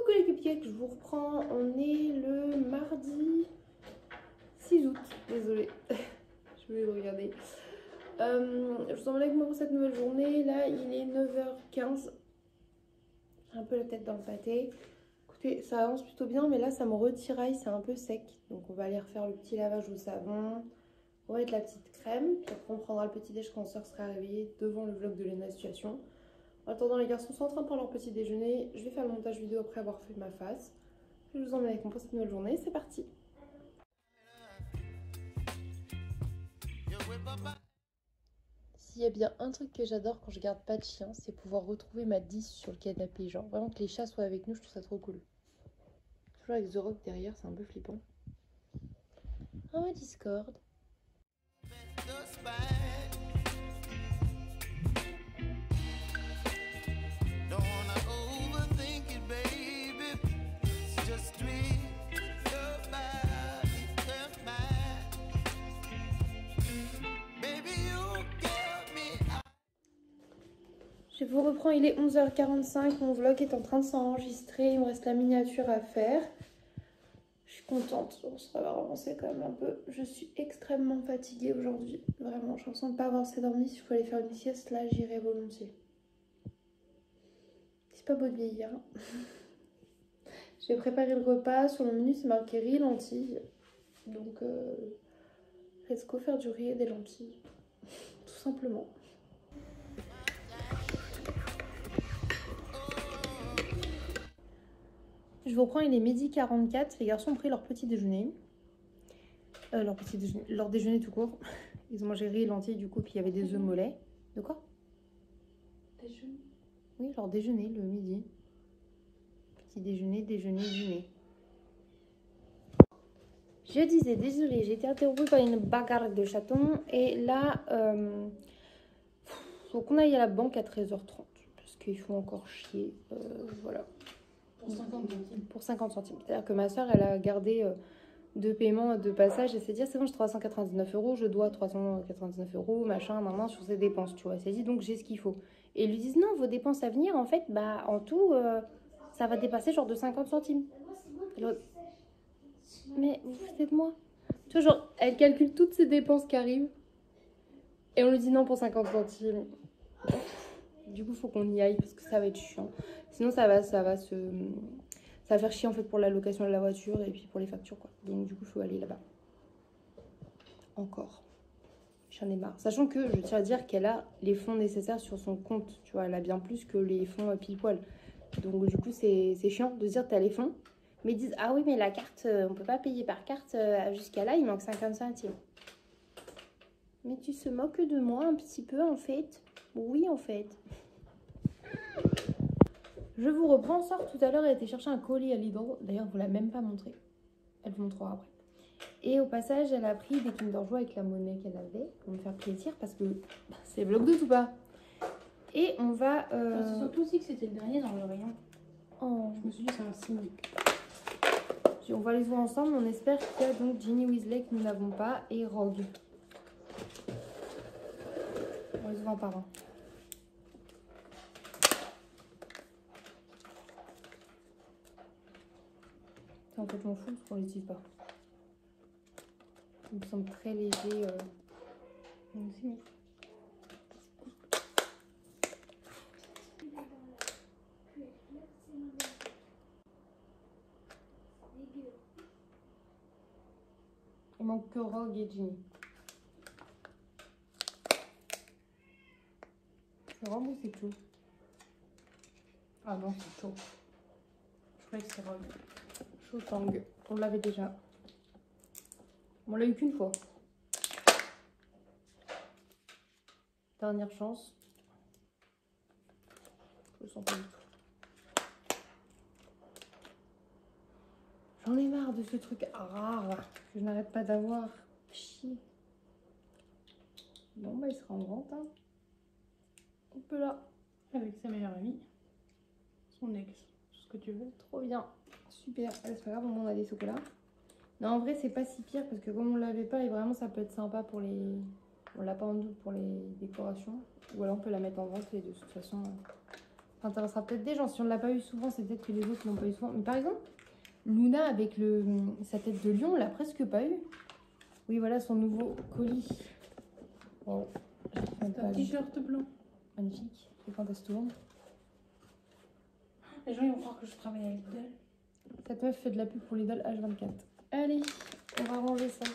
Coucou les cupcakes, je vous reprends. On est le mardi 6 août. Désolée, je voulais le regarder. Je vous emmène avec moi pour cette nouvelle journée. Là, il est 9h15. J'ai un peu la tête dans le pâté. Écoutez, ça avance plutôt bien, mais là, ça me retiraille, c'est un peu sec. Donc, on va aller refaire le petit lavage au savon. On va mettre la petite crème. Puis après, on prendra le petit déj quand Sœur sera réveillée devant le vlog de Lena Situation. En attendant, les garçons sont en train de prendre leur petit déjeuner. Je vais faire le montage vidéo après avoir fait ma face. Je vous emmène avec moi pour cette nouvelle journée. C'est parti! S'il y a bien un truc que j'adore quand je garde pas de chien, c'est pouvoir retrouver ma 10 sur le canapé. Genre vraiment que les chats soient avec nous, je trouve ça trop cool. Toujours avec The Rock derrière, c'est un peu flippant. Oh, Discord. Je vous reprends, il est 11h45, mon vlog est en train de s'enregistrer, il me reste la miniature à faire. Je suis contente, ça va avancer quand même un peu. Je suis extrêmement fatiguée aujourd'hui, vraiment, je ressens pas avoir assez dormi. S'il faut aller faire une sieste, là j'irai volontiers. C'est pas beau de vieillir. J'ai préparé le repas, sur le menu c'est marqué riz, lentilles. Donc, let's go faire du riz et des lentilles, tout simplement. Je vous reprends, il est 12h44. Les garçons ont pris leur petit déjeuner. Leur déjeuner tout court. Ils ont mangé riz et lentilles du coup, puis il y avait des œufs mollets. De quoi? Déjeuner? Oui, leur déjeuner le midi. Petit déjeuner, dîner. Je disais, désolée, j'ai été interrompue par une bagarre de chatons. Et là, faut qu'on aille à la banque à 13h30. Parce qu'ils font encore chier. Voilà. Pour 50 centimes. Pour 50 centimes. C'est-à-dire que ma soeur, elle a gardé deux paiements de passage. Elle s'est dit, ah, c'est bon, j'ai 399 €, je dois 399 €, machin, maman, sur ses dépenses, tu vois. Elle s'est dit, donc j'ai ce qu'il faut. Et ils lui disent, non, vos dépenses à venir, en fait, bah, en tout, ça va dépasser genre de 50 centimes. Alors, mais vous foutez de moi. Tu vois, genre, elle calcule toutes ses dépenses qui arrivent. Et on lui dit non pour 50 centimes. Du coup, faut qu'on y aille parce que ça va être chiant. Sinon, ça va faire chier en fait pour la location de la voiture et puis pour les factures, quoi. Donc, du coup, il faut aller là-bas. Encore. J'en ai marre. Sachant que je tiens à dire qu'elle a les fonds nécessaires sur son compte. Tu vois, elle a bien plus que les fonds pile poil. Donc, du coup, c'est chiant de se dire t'as les fonds. Mais ils disent ah oui, mais la carte, on peut pas payer par carte jusqu'à là, il manque 50 centimes. Mais tu se moques de moi un petit peu en fait. Oui, en fait. Je vous reprends. Sœur, tout à l'heure, elle était chercher un colis à Lidl. D'ailleurs, vous l'a même pas montré. Elle vous montrera après. Et au passage, elle a pris des Kinder Joy avec la monnaie qu'elle avait pour me faire plaisir parce que c'est vlog de tout pas. Et on va... C'est surtout aussi que c'était le dernier dans le rayon. Oh. Je me suis dit c'est un signe. On va les voir ensemble. On espère qu'il y a donc Ginny Weasley que nous n'avons pas et Rogue. On les voit par un. En fait, je m'en fous parce qu'on les utilise pas. Il me semble très léger. Aussi. Il manque que Rogue et Ginny. C'est Rogue ou c'est chaud? Ah non, c'est chaud. Je croyais que c'est Rogue. Chaud Tang. On l'avait déjà. On l'a eu qu'une fois. Dernière chance. Je le sens pas du tout. J'en ai marre de ce truc rare que je n'arrête pas d'avoir. Chier. Bon, bah, il sera en vente. Hein. Hop là. Avec sa meilleure amie. Son ex. Tout ce que tu veux. Trop bien. Super. Allez, c'est pas grave, au moins on a des chocolats. Non, en vrai, c'est pas si pire parce que comme on l'avait pas, et vraiment, ça peut être sympa pour les. On l'a pas en double pour les décorations. Ou alors on peut la mettre en vente et de toute façon, Ça intéressera peut-être des gens. Si on ne l'a pas eu souvent, c'est peut-être que les autres l'ont pas eu souvent. Mais par exemple, Luna avec sa tête de lion, on l'a presque pas eu. Oui, voilà son nouveau colis. Wow. C'est un t-shirt blanc. Magnifique. Et quand elle se tourne. Les gens ils vont croire que je travaille à Lidl. Cette meuf fait de la pub pour Lidl H24. Allez, on va ranger ça.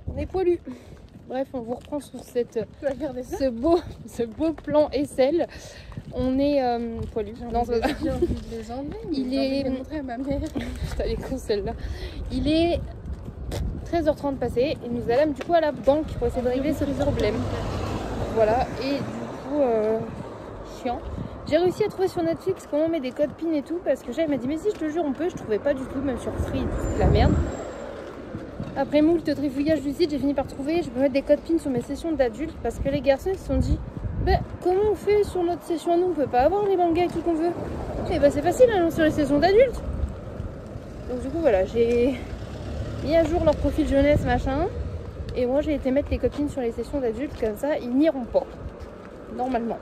On est poilu. Bref, on vous reprend sur ce beau plan aisselle. On est poilu. J'ai envie de les enlever. Il est montrer à ma mère. Elle est con celle-là. Il est 13h30 passé et nous allons du coup à la banque pour essayer de régler ce problème. Voilà, et du coup, chiant. J'ai réussi à trouver sur Netflix comment on met des codes PIN et tout, parce que Jay m'a dit mais si je te jure on peut, je trouvais pas du tout, même sur Free, c'est la merde. Après moult trifouillage du site, j'ai fini par trouver, je peux mettre des codes PIN sur mes sessions d'adultes, parce que les garçons ils se sont dit bah comment on fait sur notre session à nous, on peut pas avoir les mangas et tout qu'on veut. Et bah c'est facile hein, sur les sessions d'adultes. Donc du coup voilà, j'ai mis à jour leur profil jeunesse machin, et moi j'ai été mettre les copines sur les sessions d'adultes, comme ça ils n'iront pas, normalement.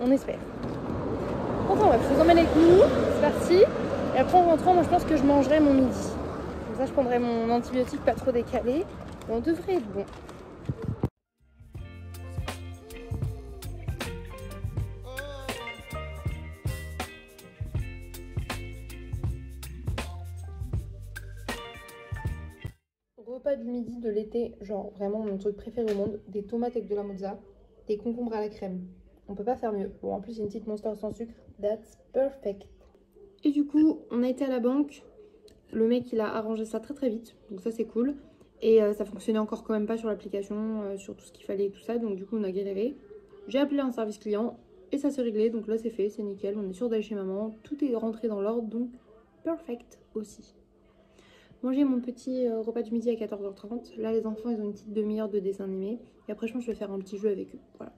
On espère. Enfin bref, je vous emmène avec nous, c'est parti. Et après en rentrant, moi je pense que je mangerai mon midi. Comme ça je prendrai mon antibiotique pas trop décalé. Et on devrait être bon. Repas du midi de l'été, genre vraiment mon truc préféré au monde, des tomates avec de la mozza, des concombres à la crème. On peut pas faire mieux. Bon, en plus, il y a une petite Monster sans sucre. That's perfect. Et du coup, on a été à la banque. Le mec, il a arrangé ça très très vite. Donc ça, c'est cool. Et ça fonctionnait encore quand même pas sur l'application, sur tout ce qu'il fallait et tout ça. Donc du coup, on a galéré. J'ai appelé un service client et ça s'est réglé. Donc là, c'est fait, c'est nickel. On est sûr d'aller chez maman. Tout est rentré dans l'ordre. Donc perfect aussi. Manger mon petit repas du midi à 14h30. Là, les enfants, ils ont une petite demi-heure de dessin animé. Et après, je pense que je vais faire un petit jeu avec eux. Voilà.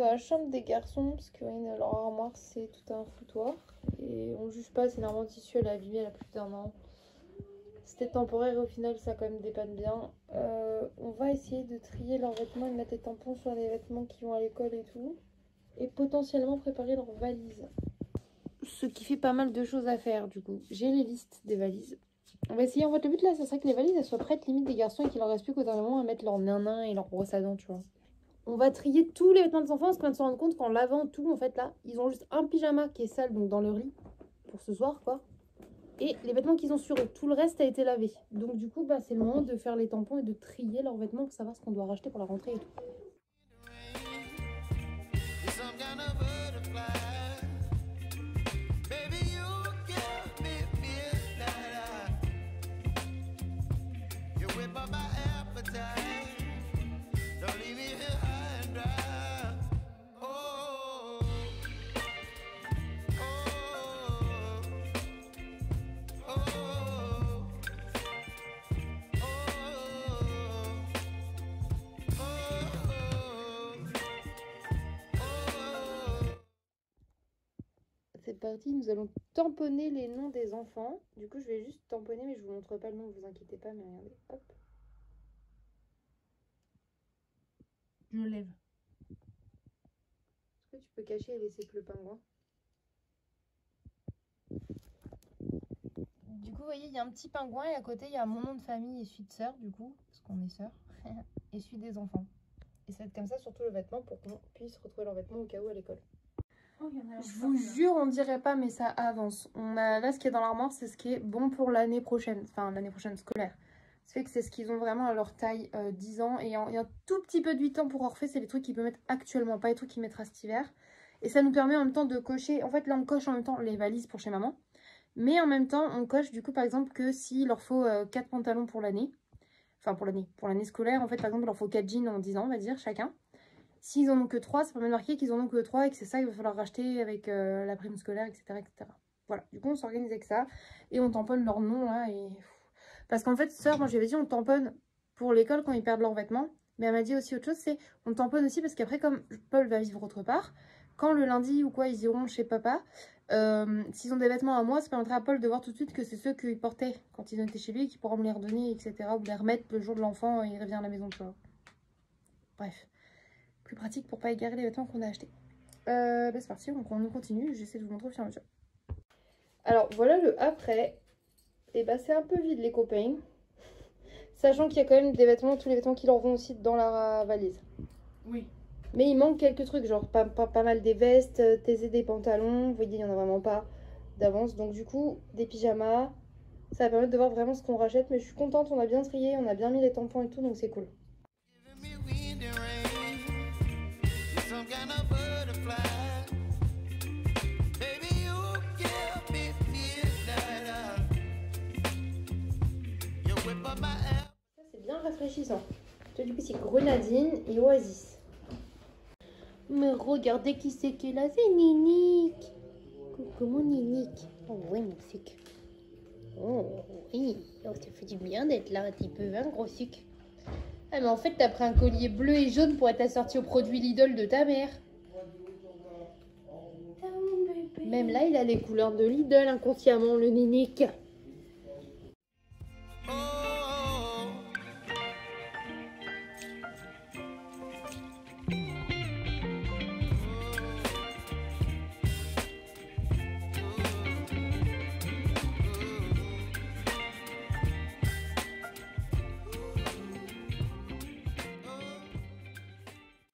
dans la chambre des garçons parce que oui, leur armoire c'est tout un foutoir. Et on juge pas, c'est énormément de tissu, elle est abîmée, elle a plus d'un an. C'était temporaire et au final ça quand même dépanne bien. On va essayer de trier leurs vêtements et de mettre des tampons sur les vêtements qui vont à l'école et tout. Et potentiellement préparer leurs valises. Ce qui fait pas mal de choses à faire du coup. J'ai les listes des valises. On va essayer, en fait le but là ça serait que les valises elles soient prêtes limite des garçons et qu'il leur reste plus qu'au dernier moment à mettre leur nain et leur brosse à dents, tu vois. On va trier tous les vêtements des enfants parce qu'on va se rendre compte qu'en lavant tout en fait là, ils ont juste un pyjama qui est sale donc dans leur lit pour ce soir quoi. Et les vêtements qu'ils ont sur eux, tout le reste a été lavé. Donc du coup bah, c'est le moment de faire les tampons et de trier leurs vêtements pour savoir ce qu'on doit racheter pour la rentrée et tout. C'est parti, nous allons tamponner les noms des enfants. Du coup, je vais juste tamponner, mais je vous montre pas le nom, vous inquiétez pas, mais regardez, hop. Je lève. Est-ce que tu peux cacher et laisser que le pingouin? Du coup, vous voyez, il y a un petit pingouin et à côté, il y a mon nom de famille et celui de sœur, du coup, parce qu'on est sœurs, et celui des enfants. Et ça va être comme ça, surtout le vêtement, pour qu'on puisse retrouver leurs vêtements au cas où à l'école. Oh, Je vous jure, on dirait pas, mais ça avance. On a là ce qui est dans l'armoire, c'est ce qui est bon pour l'année prochaine, enfin l'année prochaine scolaire. Ça fait que c'est ce qu'ils ont vraiment à leur taille 10 ans. Et il y a un tout petit peu de 8 ans pour Orphée, c'est les trucs qu'ils peuvent mettre actuellement, pas les trucs qu'ils mettra cet hiver. Et ça nous permet en même temps de cocher. En fait, là, on coche en même temps les valises pour chez maman. Mais en même temps, on coche du coup, par exemple, que s'il leur faut 4 pantalons pour l'année, enfin pour l'année scolaire, en fait, par exemple, il leur faut 4 jeans en 10 ans, on va dire, chacun. S'ils en ont que 3, ça permet de marquer qu'ils en ont que 3 et que c'est ça qu'il va falloir racheter avec la prime scolaire, etc., etc. Voilà, du coup, on s'organise avec ça et on tamponne leur nom là. Et... Parce qu'en fait, sœur, moi, j'avais dit on tamponne pour l'école quand ils perdent leurs vêtements. Mais elle m'a dit aussi autre chose, c'est on tamponne aussi parce qu'après, comme Paul va vivre autre part, quand le lundi ou quoi, ils iront chez papa, s'ils ont des vêtements à moi, ça permettra à Paul de voir tout de suite que c'est ceux qu'ils portaient quand ils étaient chez lui et qu'il pourra me les redonner, etc. Ou les remettre le jour de l'enfant et il revient à la maison, tu vois. Bref. Plus pratique pour pas égarer les vêtements qu'on a achetés. Bah c'est parti, on continue. J'essaie de vous montrer au fur et à mesure. Alors voilà le après. Et bah c'est un peu vide les copains. Sachant qu'il y a quand même des vêtements, tous les vêtements qui leur vont aussi dans la valise. Oui. Mais il manque quelques trucs, genre pas mal des vestes, des pantalons. Vous voyez, il n'y en a vraiment pas d'avance. Donc du coup, des pyjamas. Ça va permettre de voir vraiment ce qu'on rachète. Mais je suis contente, on a bien trié, on a bien mis les tampons et tout, donc c'est cool. Ça c'est bien rafraîchissant. Du coup c'est grenadine et oasis. Mais regardez qui c'est qui est là, c'est Ninique. Coucou mon Ninique. Oh oui mon sucre. Oh oui, oh, ça fait du bien d'être là un petit peu, hein, gros sucre. Ah mais en fait t'as pris un collier bleu et jaune pour être assorti au produit Lidl de ta mère. Même là il a les couleurs de Lidl inconsciemment le Ninique.